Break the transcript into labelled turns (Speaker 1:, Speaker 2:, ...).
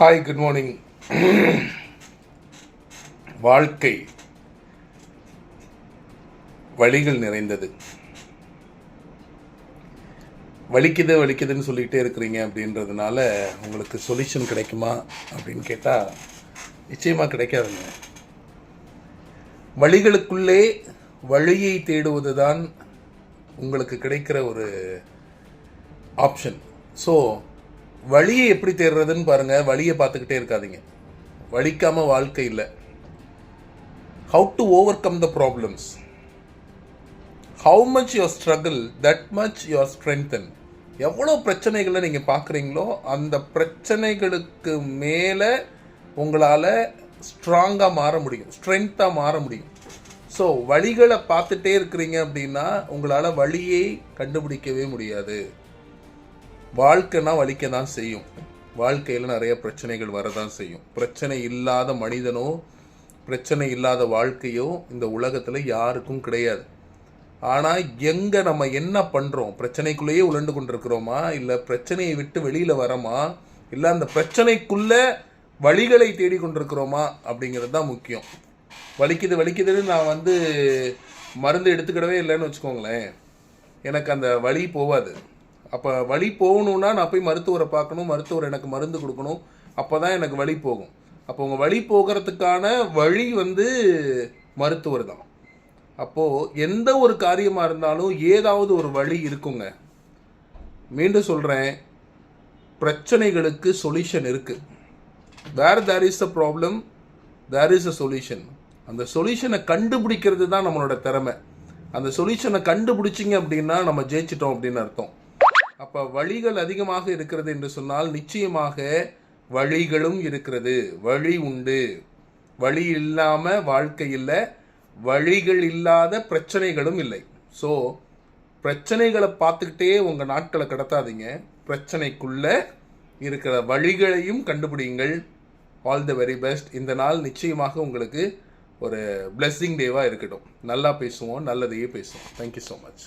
Speaker 1: Hi, good morning. வாழ்க்கை வழிகள் நிறைந்தது. வலிக்குதுன்னு சொல்லிக்கிட்டே இருக்கிறீங்க அப்படின்றதுனால உங்களுக்கு சொல்யூஷன் கிடைக்குமா அப்படின்னு கேட்டால் நிச்சயமாக கிடைக்காதுங்க. வழிகளுக்குள்ளே வழியை தேடுவது தான் உங்களுக்கு கிடைக்கிற ஒரு ஆப்ஷன். ஸோ வழியை எப்படி தேடுறதுன்னு பாருங்கள். வழியை பார்த்துக்கிட்டே இருக்காதீங்க. வலிக்காமல் வாழ்க்கை இல்லை. How to over come the problems. How much your struggle that much your strengthen. எவ்வளோ பிரச்சனைகளை நீங்கள் பார்க்குறீங்களோ அந்த பிரச்சனைகளுக்கு மேலே உங்களால் ஸ்ட்ராங்காக மாற முடியும், ஸ்ட்ரென்த்தாக மாற முடியும். ஸோ வழிகளை பார்த்துட்டே இருக்கிறீங்க அப்படின்னா உங்களால் வழியை கண்டுபிடிக்கவே முடியாது. வாழ்க்கைனா வலிக்க தான் செய்யும். வாழ்க்கையில் நிறைய பிரச்சனைகள் வரதான் செய்யும். பிரச்சனை இல்லாத மனிதனோ பிரச்சனை இல்லாத வாழ்க்கையோ இந்த உலகத்தில் யாருக்கும் கிடையாது. ஆனால் எங்கே நம்ம என்ன பண்ணுறோம், பிரச்சனைக்குள்ளேயே உழண்டு கொண்டிருக்கிறோமா, இல்லை பிரச்சனையை விட்டு வெளியில் வரோமா, இல்லை அந்த பிரச்சனைக்குள்ளே வழிகளை தேடிக்கொண்டிருக்கிறோமா அப்படிங்கிறது தான் முக்கியம். வலிக்குதுன்னு நான் மருந்து எடுத்துக்கிடவே இல்லைன்னு வச்சுக்கோங்களேன், எனக்கு அந்த வலி போகாது. அப்போ வலி போகணுன்னா நான் போய் மருத்துவரை பார்க்கணும், மருத்துவர் எனக்கு மருந்து கொடுக்கணும், அப்போ தான் எனக்கு வலி போகும். அப்போ உங்கள் வலி போகிறதுக்கான வழி மருத்துவர் தான். அப்போது எந்த ஒரு காரியமாக இருந்தாலும் ஏதாவது ஒரு வழி இருக்குங்க. மீண்டும் சொல்கிறேன், பிரச்சனைகளுக்கு சொல்யூஷன் இருக்குது. Where there is a problem there is a solution. அந்த சொல்யூஷனை கண்டுபிடிக்கிறது தான் நம்மளோட திறமை. அந்த சொல்யூஷனை கண்டுபிடிச்சிங்க அப்படின்னா நம்ம ஜெயிச்சிட்டோம் அப்படின்னு அர்த்தம். அப்போ வழிகள் அதிகமாக இருக்கிறது என்று சொன்னால் நிச்சயமாக வழிகளும் இருக்கிறது. வழி உண்டு. வழி இல்லாமல் வாழ்க்கை இல்லை, வழிகள் இல்லாத பிரச்சனைகளும் இல்லை. ஸோ பிரச்சனைகளை பார்த்துக்கிட்டே உங்கள் நாட்களை கடத்தாதீங்க. பிரச்சனைக்குள்ளே இருக்கிற வழிகளையும் கண்டுபிடிங்கள். All the very best. இந்த நாள் நிச்சயமாக உங்களுக்கு ஒரு பிளெஸ்ஸிங் டேவாக இருக்கட்டும். நல்லா பேசுவோம், நல்லதையே பேசுவோம். Thank you so much.